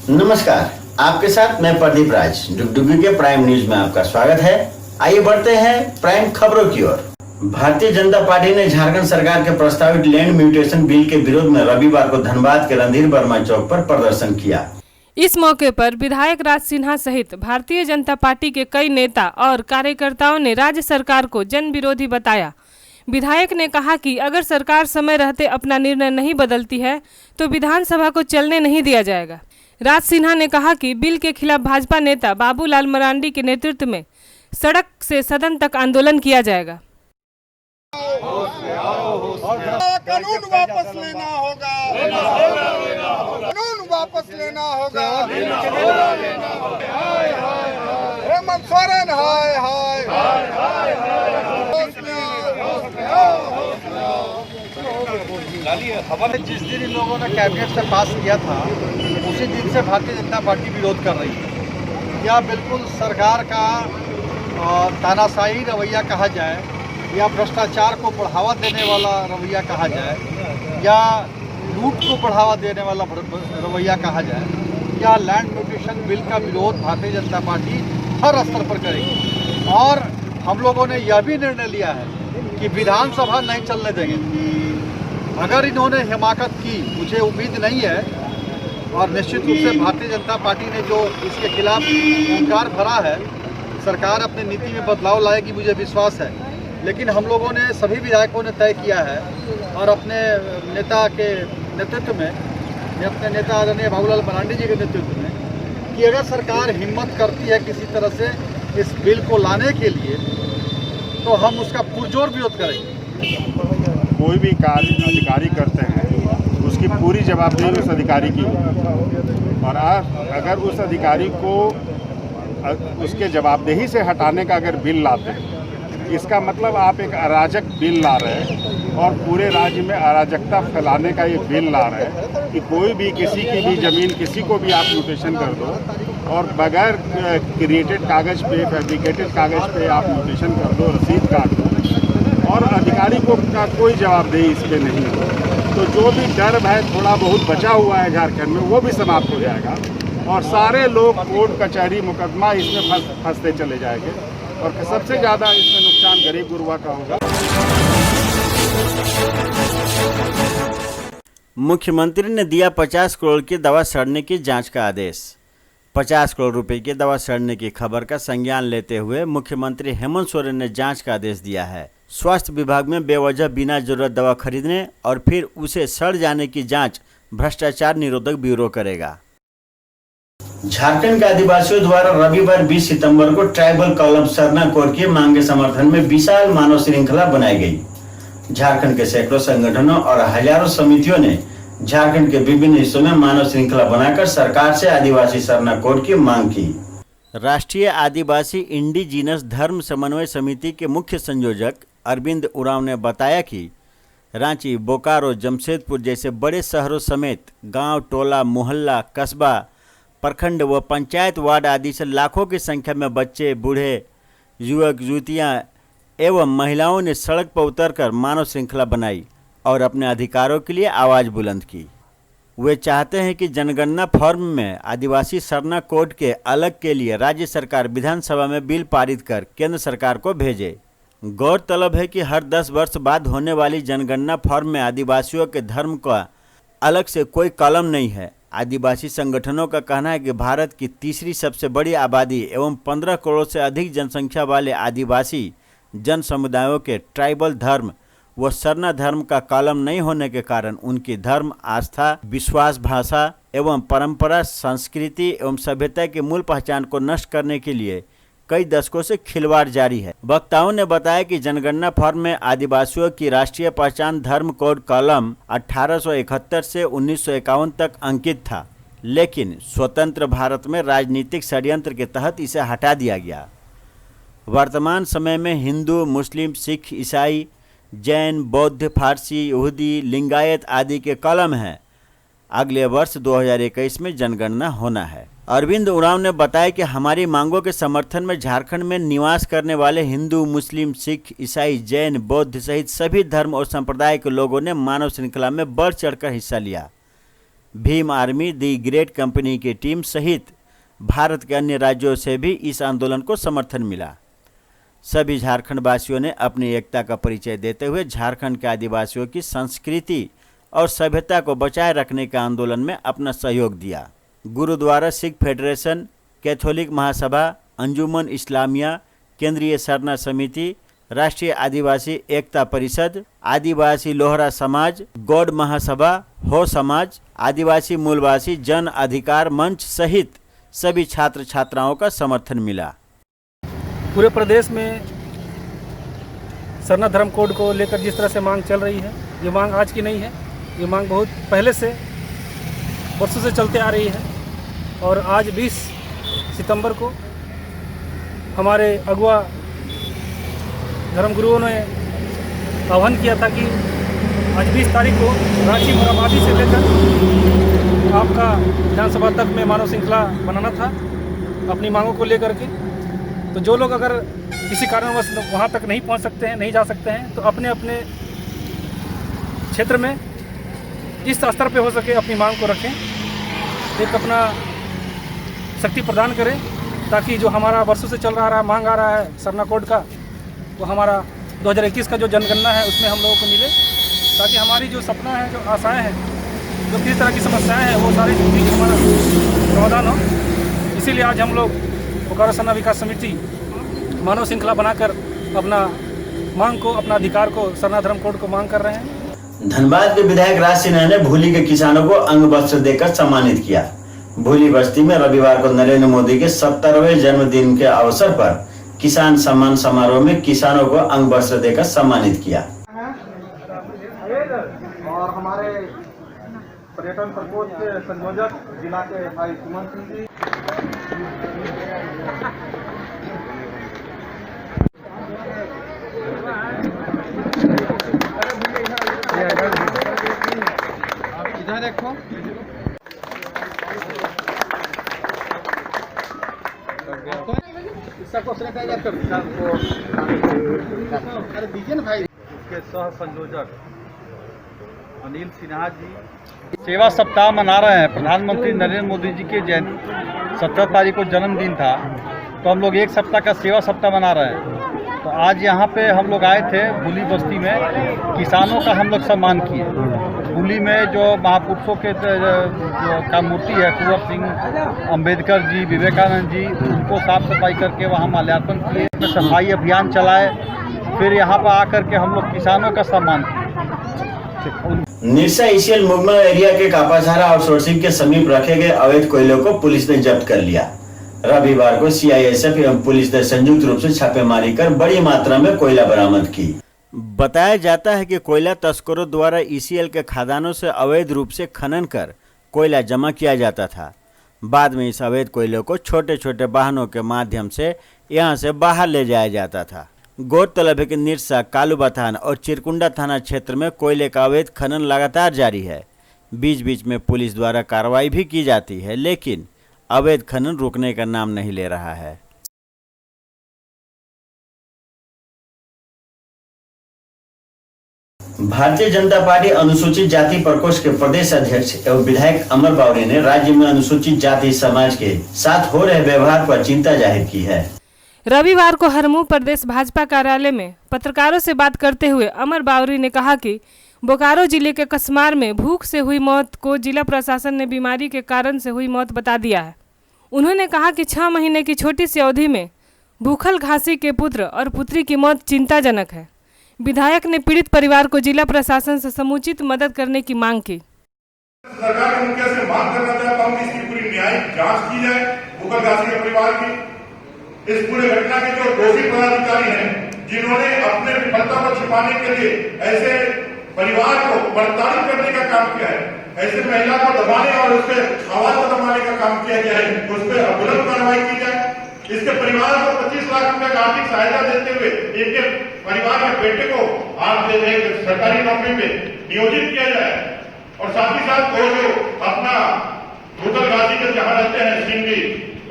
नमस्कार, आपके साथ मैं प्रदीप राज। डुगडुगी के प्राइम न्यूज में आपका स्वागत है। आइए बढ़ते हैं प्राइम खबरों की ओर। भारतीय जनता पार्टी ने झारखंड सरकार के प्रस्तावित लैंड म्यूटेशन बिल के विरोध में रविवार को धनबाद के रणधीर वर्मा चौक पर प्रदर्शन किया। इस मौके पर विधायक राज सिन्हा सहित भारतीय जनता पार्टी के कई नेता और कार्यकर्ताओं ने राज्य सरकार को जन विरोधी बताया। विधायक ने कहा कि अगर सरकार समय रहते अपना निर्णय नहीं बदलती है तो विधानसभा को चलने नहीं दिया जाएगा। राज सिन्हा ने कहा कि बिल के खिलाफ भाजपा नेता बाबूलाल मरांडी के नेतृत्व में सड़क से सदन तक आंदोलन किया जाएगा। कानून वापस लेना होगा, कानून वापस लेना होगा। हेमंत सोरेन हाय हाय हमारे जिस दिन इन लोगों ने कैबिनेट से पास किया था उसी दिन से भारतीय जनता पार्टी विरोध कर रही है। या बिल्कुल सरकार का तानाशाही रवैया कहा जाए या भ्रष्टाचार को बढ़ावा देने वाला रवैया कहा जाए या लूट को बढ़ावा देने वाला रवैया कहा जाए या लैंड म्यूटेशन बिल का विरोध भारतीय जनता पार्टी हर स्तर पर करेगी। और हम लोगों ने यह भी निर्णय लिया है कि विधानसभा नहीं चलने देंगे। अगर इन्होंने हिमाकत की, मुझे उम्मीद नहीं है, और निश्चित रूप से भारतीय जनता पार्टी ने जो इसके खिलाफ ओंकार भरा है, सरकार अपनी नीति में बदलाव लाएगी, मुझे विश्वास है। लेकिन हम लोगों ने, सभी विधायकों ने तय किया है और अपने नेता के नेतृत्व में, अपने नेता आदरणीय बाबूलाल मरांडी जी के नेतृत्व में, कि अगर सरकार हिम्मत करती है किसी तरह से इस बिल को लाने के लिए तो हम उसका पुरजोर विरोध करेंगे। कोई भी कार्य अधिकारी करते हैं उसकी पूरी जवाबदेही उस अधिकारी की होगी, और अगर उस अधिकारी को उसके जवाबदेही से हटाने का अगर बिल लाते हैं, इसका मतलब आप एक अराजक बिल ला रहे हैं और पूरे राज्य में अराजकता फैलाने का ये बिल ला रहे हैं कि कोई भी किसी की भी ज़मीन किसी को भी आप म्यूटेशन कर दो और बगैर क्रिएटेड कागज़ पे, फैब्रिकेटेड कागज़ पे आप म्यूटेशन कर दो, रसीद काट दो और अधिकारी को का कोई जवाबदेही इस पर नहीं हो। तो जो भी डर भय थोड़ा बहुत बचा हुआ है झारखंड में, वो भी समाप्त हो जाएगा और सारे लोग कोर्ट कचहरी मुकदमा इसमें फंसते चले जाएंगे और सबसे ज़्यादा इसमें नुकसान गरीब गुरबा का होगा। मुख्यमंत्री ने दिया 50 करोड़ की दवा सड़ने की जांच का आदेश। 50 करोड़ रुपए की दवा सड़ने की खबर का संज्ञान लेते हुए मुख्यमंत्री हेमंत सोरेन ने जांच का आदेश दिया है। स्वास्थ्य विभाग में बेवजह बिना जरूरत दवा खरीदने और फिर उसे सड़ जाने की जांच भ्रष्टाचार निरोधक ब्यूरो करेगा। झारखंड के आदिवासियों द्वारा रविवार 20 सितंबर को ट्राइबल कॉलम सरना कोड की मांग के समर्थन में विशाल मानव श्रृंखला बनाई गई। झारखंड के सैकड़ों संगठनों और हजारों समितियों ने झारखंड के विभिन्न हिस्सों में मानव श्रृंखला बनाकर सरकार से आदिवासी सरना कोड की मांग की। राष्ट्रीय आदिवासी इंडिजीनस धर्म समन्वय समिति के मुख्य संयोजक अरविंद उरांव ने बताया कि रांची, बोकारो, जमशेदपुर जैसे बड़े शहरों समेत गांव, टोला, मोहल्ला, कस्बा, प्रखंड व पंचायत वार्ड आदि से लाखों की संख्या में बच्चे, बूढ़े, युवक, युवतियां एवं महिलाओं ने सड़क पर उतरकर मानव श्रृंखला बनाई और अपने अधिकारों के लिए आवाज़ बुलंद की। वे चाहते हैं कि जनगणना फॉर्म में आदिवासी सरना कोड के अलग के लिए राज्य सरकार विधानसभा में बिल पारित कर केंद्र सरकार को भेजे। गौरतलब है कि हर 10 वर्ष बाद होने वाली जनगणना फॉर्म में आदिवासियों के धर्म का अलग से कोई कॉलम नहीं है। आदिवासी संगठनों का कहना है कि भारत की तीसरी सबसे बड़ी आबादी एवं 15 करोड़ से अधिक जनसंख्या वाले आदिवासी जन समुदायों के ट्राइबल धर्म व सरना धर्म का कॉलम नहीं होने के कारण उनकी धर्म, आस्था, विश्वास, भाषा एवं परंपरा, संस्कृति एवं सभ्यता की मूल पहचान को नष्ट करने के लिए कई दशकों से खिलवाड़ जारी है। वक्ताओं ने बताया कि जनगणना फॉर्म में आदिवासियों की राष्ट्रीय पहचान धर्म कोड कॉलम 1871 से 1951 तक अंकित था, लेकिन स्वतंत्र भारत में राजनीतिक षड्यंत्र के तहत इसे हटा दिया गया। वर्तमान समय में हिंदू, मुस्लिम, सिख, ईसाई, जैन, बौद्ध, फारसी, यहूदी, लिंगायत आदि के कॉलम हैं। अगले वर्ष 2021 में जनगणना होना है। अरविंद उरांव ने बताया कि हमारी मांगों के समर्थन में झारखंड में निवास करने वाले हिंदू, मुस्लिम, सिख, ईसाई, जैन, बौद्ध सहित सभी धर्म और संप्रदाय के लोगों ने मानव श्रृंखला में बढ़ चढ़कर हिस्सा लिया। Bhim army the great company की टीम सहित भारत के अन्य राज्यों से भी इस आंदोलन को समर्थन मिला। सभी झारखंड वासियों ने अपनी एकता का परिचय देते हुए झारखंड के आदिवासियों की संस्कृति और सभ्यता को बचाए रखने के आंदोलन में अपना सहयोग दिया। गुरुद्वारा सिख फेडरेशन, कैथोलिक महासभा, अंजुमन इस्लामिया, केंद्रीय सरना समिति, राष्ट्रीय आदिवासी एकता परिषद, आदिवासी लोहरा समाज, गौड़ महासभा, हो समाज, आदिवासी मूलवासी जन अधिकार मंच सहित सभी छात्र छात्राओं का समर्थन मिला। पूरे प्रदेश में सरना धर्म कोड को लेकर जिस तरह से मांग चल रही है, ये मांग आज की नहीं है, ये मांग बहुत पहले से वर्षों से चलते आ रही है। और आज 20 सितंबर को हमारे अगुआ धर्मगुरुओं ने आह्वान किया था कि आज 20 तारीख को रांची मोराबादी से लेकर आपका विधानसभा तक में मानव श्रृंखला बनाना था अपनी मांगों को लेकर के। तो जो लोग अगर किसी कारणवश वहाँ तक नहीं पहुँच सकते हैं, नहीं जा सकते हैं, तो अपने अपने क्षेत्र में जिस स्तर पे हो सके अपनी मांग को रखें, एक अपना शक्ति प्रदान करें, ताकि जो हमारा वर्षों से चल रहा मांग आ रहा है सरना कोड का, वो हमारा 2021 का जो जनगणना है उसमें हम लोगों को मिले, ताकि हमारी जो सपना है, जो आशाएं हैं, जो किस तरह की समस्याएं हैं, वो सारी चीज़ हमारा समाधान हो। इसीलिए आज हम लोग बोकारो सरना विकास समिति मानव श्रृंखला बनाकर अपना मांग को, अपना अधिकार को, सरना धर्म कोड को मांग कर रहे हैं। धनबाद के विधायक राज सिन्हा ने भूली के किसानों को अंग वस्त्र देकर सम्मानित किया। भूली बस्ती में रविवार को नरेंद्र मोदी के 70वें जन्मदिन के अवसर पर किसान सम्मान समारोह में किसानों को अंग वस्त्र देकर सम्मानित किया। और हमारे पर्यटन प्रकोष्ठ के संयोजक जिला के भाई सुमन सिंह जी, इधर देखो, अरे दीजिए ना भाई। उसके सह संयोजक अनिल सिन्हा जी सेवा सप्ताह मना रहे हैं। प्रधानमंत्री नरेंद्र मोदी जी के जयंती 17 तारीख को जन्मदिन था, तो हम लोग एक सप्ताह का सेवा सप्ताह मना रहे हैं। तो आज यहाँ पे हम लोग आए थे भूली बस्ती में, किसानों का हम लोग सम्मान किए। भूली में जो महापुरुषों के का मूर्ति है, कुंवर सिंह, अम्बेडकर जी, विवेकानंद जी, उनको साफ सफाई करके वहाँ माल्यार्पण किए, सफाई अभियान चलाए। फिर यहाँ पर आकर के हम लोग किसानों का सम्मान किए। निरसा ईसीएल मुगमा एरिया के कापाझारा आउटसोर्सिंग के समीप रखे गए अवैध कोयलों को पुलिस ने जब्त कर लिया। रविवार को सीआईएसएफ एवं पुलिस ने संयुक्त रूप से छापेमारी कर बड़ी मात्रा में कोयला बरामद की। बताया जाता है कि कोयला तस्करों द्वारा ईसीएल के खदानों से अवैध रूप से खनन कर कोयला जमा किया जाता था। बाद में इस अवैध कोयलों को छोटे छोटे वाहनों के माध्यम से यहां से बाहर ले जाया जाता था। गौरतलब है कि निरसा, कालूबा थाना और चिरकुंडा थाना क्षेत्र में कोयले का अवैध खनन लगातार जारी है। बीच बीच में पुलिस द्वारा कार्रवाई भी की जाती है, लेकिन अवैध खनन रुकने का नाम नहीं ले रहा है। भारतीय जनता पार्टी अनुसूचित जाति प्रकोष्ठ के प्रदेश अध्यक्ष एवं विधायक अमर बावरी ने राज्य में अनुसूचित जाति समाज के साथ हो रहे व्यवहार पर चिंता जाहिर की है। रविवार को हरमू प्रदेश भाजपा कार्यालय में पत्रकारों से बात करते हुए अमर बावरी ने कहा कि बोकारो जिले के कसमार में भूख से हुई मौत को जिला प्रशासन ने बीमारी के कारण से हुई मौत बता दिया है। उन्होंने कहा कि 6 महीने की छोटी सी अवधि में भूखल घासी के पुत्र और पुत्री की मौत चिंताजनक है। विधायक ने पीड़ित परिवार को जिला प्रशासन से समुचित मदद करने की मांग की। सरकार के मुखिया से मांग करना चाहता हूं कि इसकी पूरी न्यायिक जांच की जाए। भूखल घासी के परिवार की इस पूरे घटना के जो दोषी पदाधिकारी हैं, जिन्होंने अपने विफलता को छिपाने के लिए ऐसे परिवार को प्रताड़ित करने का काम किया है, ऐसे महिला को दबाने और उसके आवाज को दबाने का काम किया गया है, उस पर अविलंब कार्रवाई की जाए। इसके परिवार को 25 लाख रुपए का आर्थिक सहायता देते हुए इनके परिवार के बेटे को आप एक सरकारी नौकरी में नियोजित किया जाए। और साथ ही साथ वो जो अपना भूखल घासी के जहाँ रहते हैं सिंगी,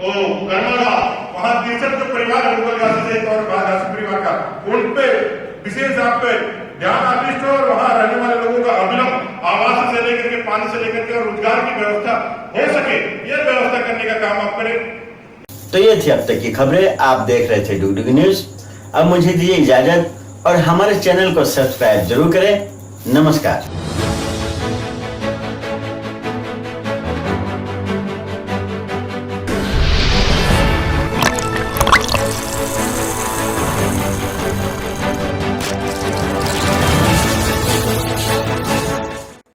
वो कर्मला, वहाँ 63 जो परिवार है भूखल घासी से और घासी परिवार का, उन पे विशेष आप पे ध्यान आकृष्ट हो और वहाँ रहने वाले लोगों का अविलंब आवास से लेकर के पानी से लेकर के और रोजगार की व्यवस्था हो सके, यह व्यवस्था करने का काम आप करें। तो ये थी अब तक की खबरें। आप देख रहे थे डुगडुगी न्यूज। अब मुझे दीजिए इजाजत और हमारे चैनल को सब्सक्राइब जरूर करें। नमस्कार।